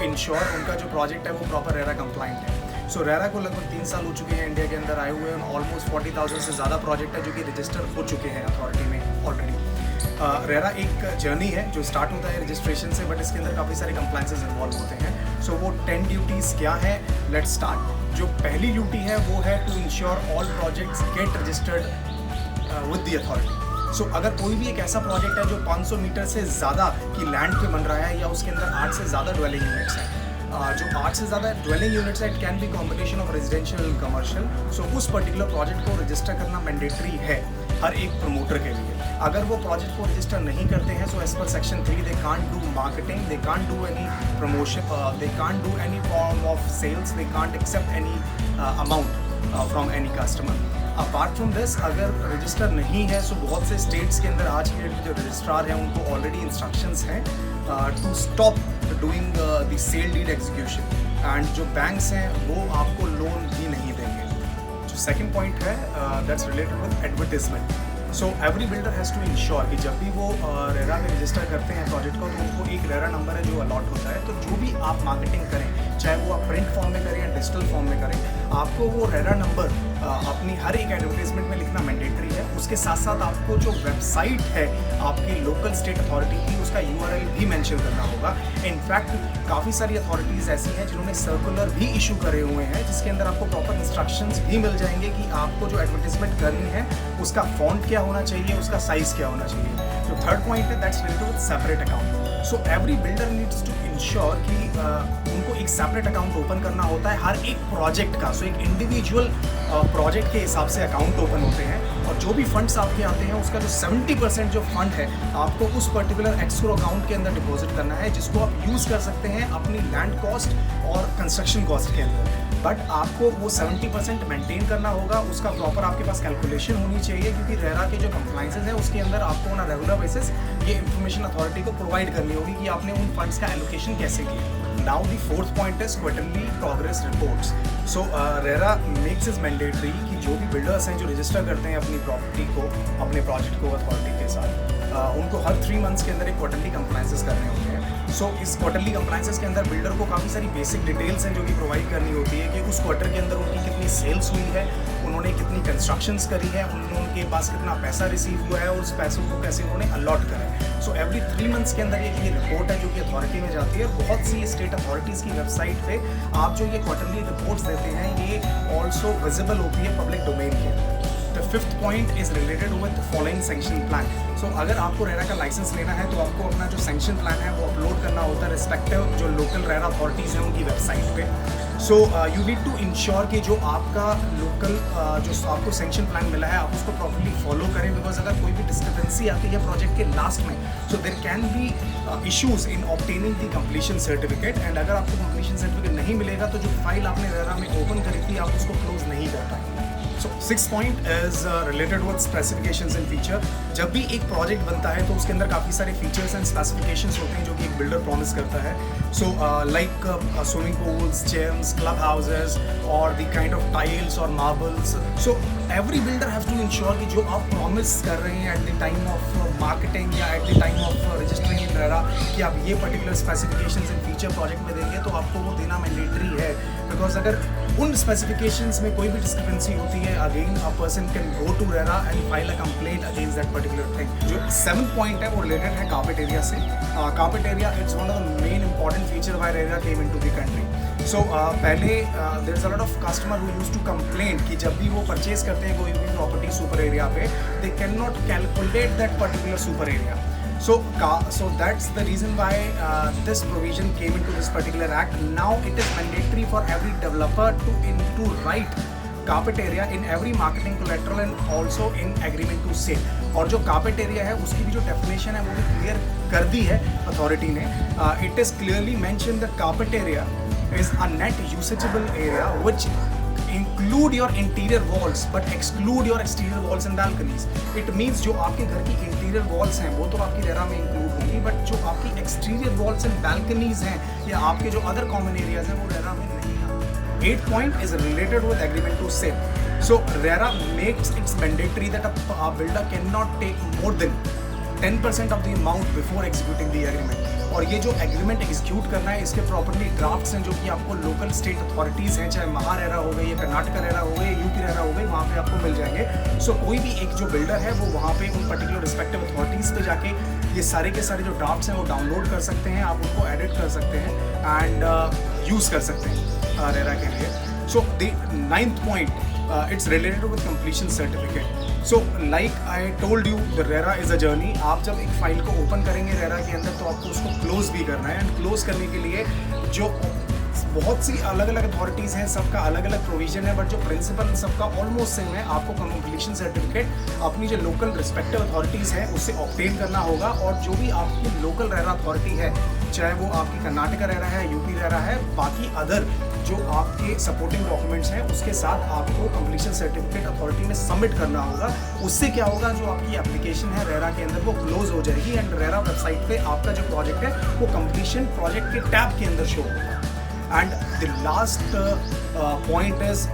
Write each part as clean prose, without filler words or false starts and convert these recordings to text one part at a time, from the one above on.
Ensure उनका जो project है वो प्रॉपर रेरा कंप्लाइंट है। सो रेरा को लगभग 3 साल हो चुके हैं इंडिया के अंदर आए हुए हैं। ऑलमोस्ट 40,000 से ज़्यादा प्रोजेक्ट है जो कि रजिस्टर हो चुके हैं अथॉरिटी में ऑलरेडी। रेरा एक जर्नी है जो स्टार्ट होता है रजिस्ट्रेशन से, बट इसके अंदर काफ़ी सारे कंप्लाइंसेस इन्वॉल्व होते हैं। सो वो 10 ड्यूटीज़ क्या है, लेट्स स्टार्ट। जो पहली ड्यूटी है वो है to ensure all projects get registered with the authority. So अगर कोई भी एक ऐसा प्रोजेक्ट है जो 500 मीटर से ज़्यादा की लैंड पे बन रहा है या उसके अंदर 8 से ज़्यादा ड्वेलिंग यूनिट्स हैं, जो 8 से ज़्यादा ड्वेलिंग यूनिट्स है, it can be combination of residential and commercial. So उस पर्टिकुलर प्रोजेक्ट को रजिस्टर करना मैंडेटरी है हर एक प्रमोटर के लिए। अगर वो प्रोजेक्ट को रजिस्टर नहीं करते हैं, so as per section 3 they can't do marketing, they can't do any promotion, they can't do any form of sales, they can't accept any amount from any customer. Apart from this, अगर register नहीं है, सो बहुत से states के अंदर आज के date में जो रजिस्ट्रार हैं उनको ऑलरेडी इंस्ट्रक्शंस हैं to stop doing the sale deed execution, and जो बैंक्स हैं वो आपको लोन भी नहीं देंगे। जो सेकंड पॉइंट है that's related with advertisement. So every builder has to ensure कि जब भी वो रेरा में रजिस्टर करते हैं प्रोजेक्ट को, तो उनको एक रेरा नंबर है जो अलॉट होता है। तो जो भी आप मार्केटिंग करें, चाहे वो आप प्रिंट फॉर्म में करें या डिजिटल फॉर्म में करें, आपको वो रेरा नंबर अपनी हर एक एडवर्टीजमेंट में लिखना मैंडेटरी है। उसके साथ साथ आपको जो वेबसाइट है आपकी लोकल स्टेट अथॉरिटी की, उसका URL भी मेंशन करना होगा। इनफैक्ट काफ़ी सारी अथॉरिटीज़ ऐसी हैं जिन्होंने सर्कुलर भी इशू करे हुए हैं जिसके अंदर आपको प्रॉपर इंस्ट्रक्शंस भी मिल जाएंगे कि आपको जो एडवर्टीजमेंट करनी है उसका फॉन्ट क्या होना चाहिए, उसका साइज़ क्या होना चाहिए। जो थर्ड पॉइंट है that's related with separate account. So every builder needs to ensure कि उनको एक सेपरेट अकाउंट ओपन करना होता है हर एक प्रोजेक्ट का। सो एक इंडिविजुअल प्रोजेक्ट के हिसाब से अकाउंट ओपन होते हैं, और जो भी फंड्स आपके आते हैं उसका जो 70% जो फंड है आपको उस पर्टिकुलर एस्क्रो अकाउंट के अंदर डिपॉजिट करना है, जिसको आप यूज़ कर सकते हैं अपनी लैंड कॉस्ट और कंस्ट्रक्शन कॉस्ट के अंदर। बट आपको वो 70% मेंटेन करना होगा, उसका प्रॉपर आपके पास कैलकुलेशन होनी चाहिए, क्योंकि रेरा के जो कंप्लाइंसेस हैं उसके अंदर आपको ऑन अ रेगुलर बेसिस ये इन्फॉर्मेशन अथॉरिटी को प्रोवाइड करनी होगी कि आपने उन फंड्स का एलोकेशन कैसे किया। Now the fourth point is quarterly progress reports. So RERA makes is mandatory कि जो भी बिल्डर्स हैं जो रजिस्टर करते हैं अपनी प्रॉपर्टी को, अपने प्रोजेक्ट को अथॉरिटी के साथ, उनको हर 3 मंथ्स के अंदर एक क्वार्टरली कंप्लाइंसेस करने होते हैं। सो इस क्वार्टरली कंप्लाइंसेस के अंदर बिल्डर को काफ़ी सारी बेसिक डिटेल्स हैं जो कि प्रोवाइड करनी होती है कि उस क्वार्टर के अंदर उनकी कितनी सेल्स हुई है, उन्होंने कितनी कंस्ट्रक्शंस करी है, उनके पास कितना पैसा रिसीव हुआ है और उस पैसों को कैसे उन्होंने अलॉट करा है। सो एवरी 3 मंथ्स के अंदर ये रिपोर्ट है जो कि अथॉरिटी में जाती है। बहुत सी स्टेट अथॉरिटीज़ की वेबसाइट पे आप जो ये क्वार्टरली रिपोर्ट्स देते हैं ये ऑल्सो विजिबल होती है पब्लिक डोमेन के अंदर। The fifth point is related with following sanction plan. So अगर आपको रेरा का लाइसेंस लेना है तो आपको अपना जो सैंक्शन प्लान है वो अपलोड करना होता है रिस्पेक्टिव जो लोकल रेरा अथॉरिटीज़ हैं उनकी वेबसाइट पे। So you need to ensure कि जो आपका लोकल जो आपको सैंक्शन प्लान मिला है आप उसको प्रॉपर्ली फॉलो करें, बिकॉज अगर कोई भी डिस्क्रिपेंसी आती है प्रोजेक्ट के लास्ट में, so there can be issues in obtaining the completion certificate. And अगर आपको कंप्लीशन सर्टिफिकेट नहीं मिलेगा तो जो फाइल आपने रेरा में ओपन करी थी आप उसको क्लोज नहीं कर पाएंगे। सो 6th point is related with specifications and feature. जब भी एक प्रोजेक्ट बनता है तो उसके अंदर काफ़ी सारे फीचर्स एंड स्पेसिफिकेशंस होते हैं जो कि एक बिल्डर प्रॉमिस करता है। So like swimming pools, gyms, club houses और द काइंड ऑफ टाइल्स और marbles. So every builder have to ensure कि जो आप प्रॉमिस कर रहे हैं at the time of marketing या at the time of registering in RERA कि आप ये particular specifications and feature project में देंगे, तो आपको वो देना मैंडेटरी है। बिकॉज अगर उन स्पेसिफिकेशंस में कोई भी डिस्क्रिपेंसी होती है, again a person can go to RERA and file a complaint against that particular thing. जो 7th पॉइंट है वो रिलेटेड है कार्पेट एरिया से। Carpet area it's one of the main important feature why RERA came into the country. So पहले there is a lot of customer who used to complain कि जब भी वो परचेज करते हैं कोई भी प्रॉपर्टी सुपर एरिया पे, they can not calculate that particular super area. So that's the reason why this provision came into this particular act. Now it is mandatory for every developer to write carpet area in every marketing collateral and also in agreement to sale. और जो carpet area है उसकी भी जो definition है वो भी clear कर दी है authority ने. It is clearly mentioned that carpet area is a net usageable area which include your interior walls but exclude your exterior walls and balconies. It means जो आपके घर की interior walls हैं वो तो आपकी रेरा में include होंगी, but जो आपकी exterior walls and balconies हैं या आपके जो other common areas हैं वो रेरा में नहीं आते। 8th point is related with agreement to sale. So RERA makes it mandatory that a builder cannot take more than 10% of the amount before executing the agreement. और ये जो agreement execute करना है इसके प्रॉपर्ली ड्राफ्ट्स हैं जो कि आपको लोकल स्टेट अथॉरिटीज़ हैं, चाहे महारेरा हो गई या कर्नाटका रेरा हो गई या यूपी रेरा हो गई, वहाँ पे आपको मिल जाएंगे। सो कोई भी एक जो बिल्डर है वो वहाँ पे उन पर्टिकुलर रिस्पेक्टिव अथॉरिटीज़ पे जाके ये सारे के सारे जो ड्राफ्ट्स हैं वो डाउनलोड कर सकते हैं, आप उनको एडिट कर सकते हैं एंड यूज़ कर सकते हैं रेरा के लिए। So the 9th point, it's related with completion certificate. So like I told you, the RERA is a journey. आप जब एक फाइल को ओपन करेंगे RERA के अंदर तो आपको उसको क्लोज भी करना है, एंड क्लोज करने के लिए जो बहुत सी अलग अलग अथॉरिटीज़ हैं, सबका अलग अलग प्रोविजन है, बट जो प्रिंसिपल सबका ऑलमोस्ट सेम है। आपको कंप्लीशन सर्टिफिकेट अपनी जो लोकल रिस्पेक्टिव अथॉरिटीज़ हैं उससे ऑब्टेन करना होगा, और जो भी आपकी लोकल रेरा अथॉरिटी है, चाहे वो आपकी कर्नाटका रेरा है, यूपी रेरा है, बाकी अदर जो आपके सपोर्टिंग डॉक्यूमेंट्स हैं उसके साथ आपको कंप्लीशन सर्टिफिकेट अथॉरिटी में सबमिट करना होगा। उससे क्या होगा, जो आपकी एप्लीकेशन है रेरा के अंदर वो क्लोज हो जाएगी, एंड रेरा वेबसाइट पे आपका जो प्रोजेक्ट है वो कंप्लीशन प्रोजेक्ट के टैब के अंदर शो होगा। And the last point is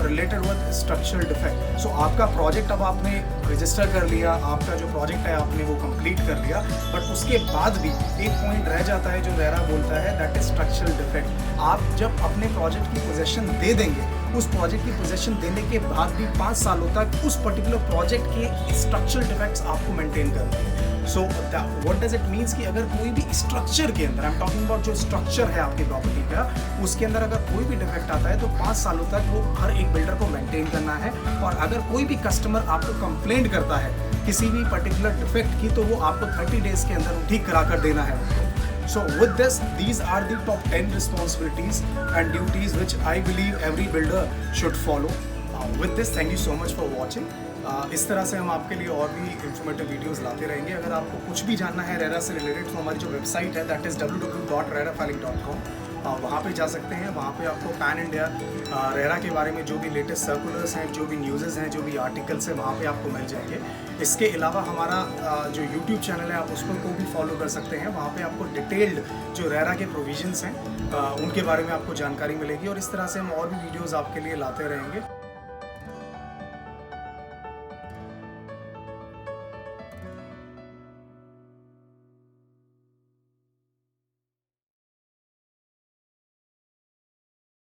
related with structural defect. So आपका प्रोजेक्ट अब आपने रजिस्टर कर लिया, आपका जो प्रोजेक्ट है आपने वो कंप्लीट कर लिया, बट उसके बाद भी एक पॉइंट रह जाता है जो रेरा बोलता है, दैट इज स्ट्रक्चरल डिफेक्ट। आप जब अपने प्रोजेक्ट की पोजीशन दे देंगे, उस प्रोजेक्ट की पोजीशन देने के बाद भी 5 सालों तक उस पर्टिकुलर प्रोजेक्ट के स्ट्रक्चरल डिफेक्ट्स आपको मेंटेन करने हैं। So what does it means कि अगर कोई भी स्ट्रक्चर के अंदर, आई एम टॉकिंग अबाउट जो स्ट्रक्चर है आपकी प्रॉपर्टी का, उसके अंदर अगर कोई भी डिफेक्ट आता है तो 5 सालों तक वो हर एक बिल्डर को मेंटेन करना है। और अगर कोई भी कस्टमर आपको कंप्लेंट करता है किसी भी पर्टिकुलर डिफेक्ट की, तो वो आपको 30 डेज के अंदर ठीक करा कर देना है उनको। So with this, these are the top 10 responsibilities and duties which I believe every builder should follow. With this, thank you so much for watching. इस तरह से हम आपके लिए और भी इंफॉर्मेटिव वीडियोस लाते रहेंगे। अगर आपको कुछ भी जानना है रेरा से रिलेटेड तो हमारी जो वेबसाइट है दैट इज़ www.rerafiling.com, वहाँ पे जा सकते हैं। वहाँ पे आपको पैन इंडिया रेरा के बारे में जो भी लेटेस्ट सर्कुलर्स हैं, जो भी न्यूज़ हैं, जो भी आर्टिकल्स हैं, वहाँ पे आपको मिल जाएंगे। इसके अलावा हमारा जो यूट्यूब चैनल है आप उसको को भी फॉलो कर सकते हैं। वहाँ पे आपको डिटेल्ड जो रेरा के प्रोविजंस हैं उनके बारे में आपको जानकारी मिलेगी, और इस तरह से हम और भी वीडियोज़ आपके लिए लाते रहेंगे।